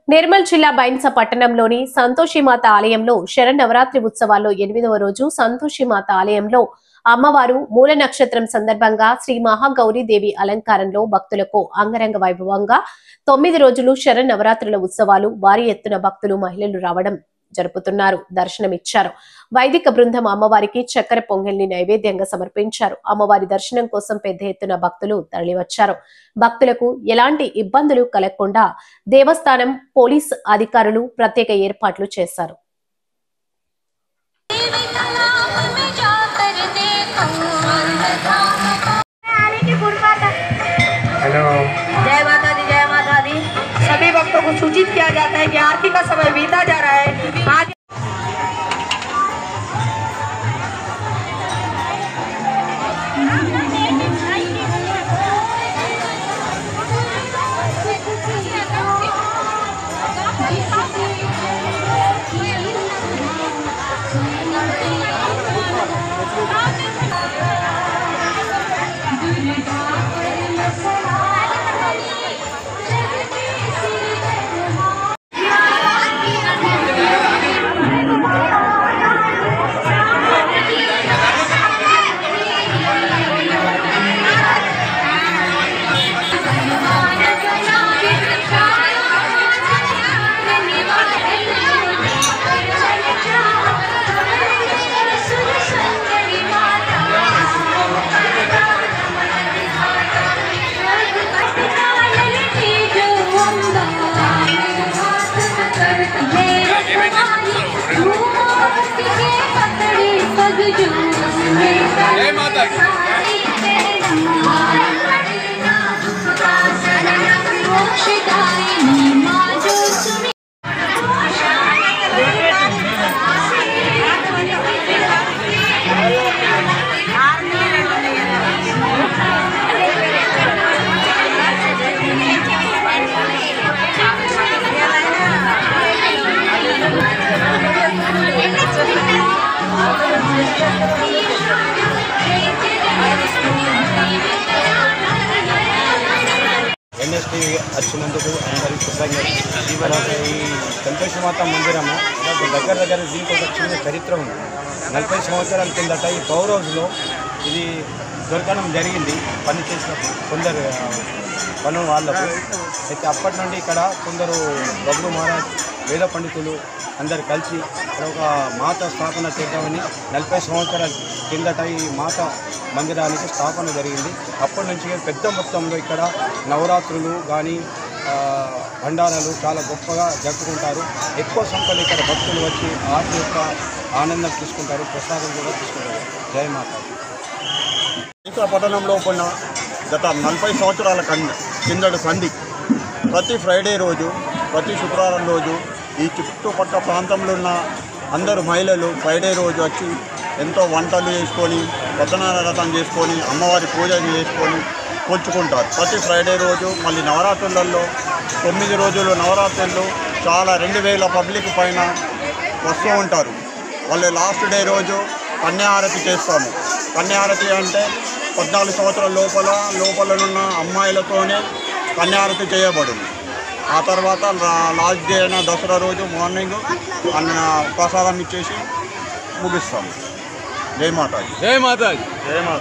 నిర్మల్ జిల్లా బైన్స పట్టణంలోని సంతోషిమాత ఆలయంలో శరన్నవరాత్రి ఉత్సవాల్లో 8వ రోజు సంతోషిమాత ఆలయంలో అమ్మవారు మూల నక్షత్రం సందర్భంగా శ్రీ మహాగౌరీదేవి అలంకారంలో భక్తులకు అంగరంగ వైభవంగా 9 రోజులు శరన్నవరాత్రుల ఉత్సవాలు భారీ ఎత్తున భక్తులు మహిళలు రావడం జరుపుతున్నారు. దర్శనమిచ్చారు. వైదిక బృందం అమ్మవారికి చక్కెర పొంగల్ని నైవేద్యంగా సమర్పించారు. అమ్మవారి దర్శనం కోసం పెద్ద ఎత్తున భక్తులు తరలివచ్చారు. భక్తులకు ఎలాంటి ఇబ్బందులు కలగకుండా దేవస్థానం పోలీస్ అధికారులు ప్రత్యేక ఏర్పాట్లు చేశారు. सभी भक्तों को सूचित किया जाता है कि आरती का समय बीता जा रहा है। आज ఎన్ఎస్టీ వచ్చినందుకు అందరికీ కృతజ్ఞతలు. తర్వాత ఈ సంతోషమాత మందిరము దగ్గర దీనికి ఒక చిన్న చరిత్ర ఉంది. 40 సంవత్సరాల కిందట ఈ పవర్ హౌస్లో ఇది దొరకడం జరిగింది పని చేసినప్పుడు కొందరు పనులు వాళ్ళకు. అయితే అప్పటి నుండి ఇక్కడ కొందరు బబ్లు మహారాజ్ వేద పండితులు అందరు కలిసి ఇక్కడ ఒక మాత స్థాపన చేద్దామని 40 సంవత్సరాల కిందట ఈ మాత మందిరానికి స్థాపన జరిగింది. అప్పటి నుంచి పెద్ద మొత్తంలో ఇక్కడ నవరాత్రులు కానీ భండారాలు చాలా గొప్పగా జరుపుకుంటారు. ఎక్కువ సంఖ్యలో ఇక్కడ భక్తులు వచ్చి ఆర్తి యొక్క ఆనందం తీసుకుంటారు, ప్రసాదం కూడా తీసుకుంటారు. జై మాత. బైన్స పట్టణంలో ఉన్న గత 40 సంవత్సరాల కిందటి సంధి ప్రతి ఫ్రైడే రోజు, ప్రతి శుక్రవారం రోజు ఈ చుట్టుపక్కల ప్రాంతంలో ఉన్న అందరు మహిళలు ఫ్రైడే రోజు వచ్చి ఎంతో వంటలు చేసుకొని, సత్యనారాయణ చేసుకొని, అమ్మవారి పూజ చేసుకొని కూర్చుకుంటారు ప్రతి ఫ్రైడే రోజు. మళ్ళీ నవరాత్రులలో 9 రోజులు నవరాత్రులు చాలా 2000 పబ్లిక్ పైన వస్తూ ఉంటారు. వాళ్ళు లాస్ట్ డే రోజు కన్యాహారతి చేస్తాము. కన్యాహారతి అంటే 14 సంవత్సరాల లోపలనున్న అమ్మాయిలతోనే కన్యాహారతి చేయబడింది. ఆ తర్వాత లాస్ట్ డే అయిన దసరా రోజు మార్నింగ్ ప్రసాదం ఇచ్చేసి ముగిస్తాము. జై మాతాజీ. జై మాతాజీ. జై మాతా.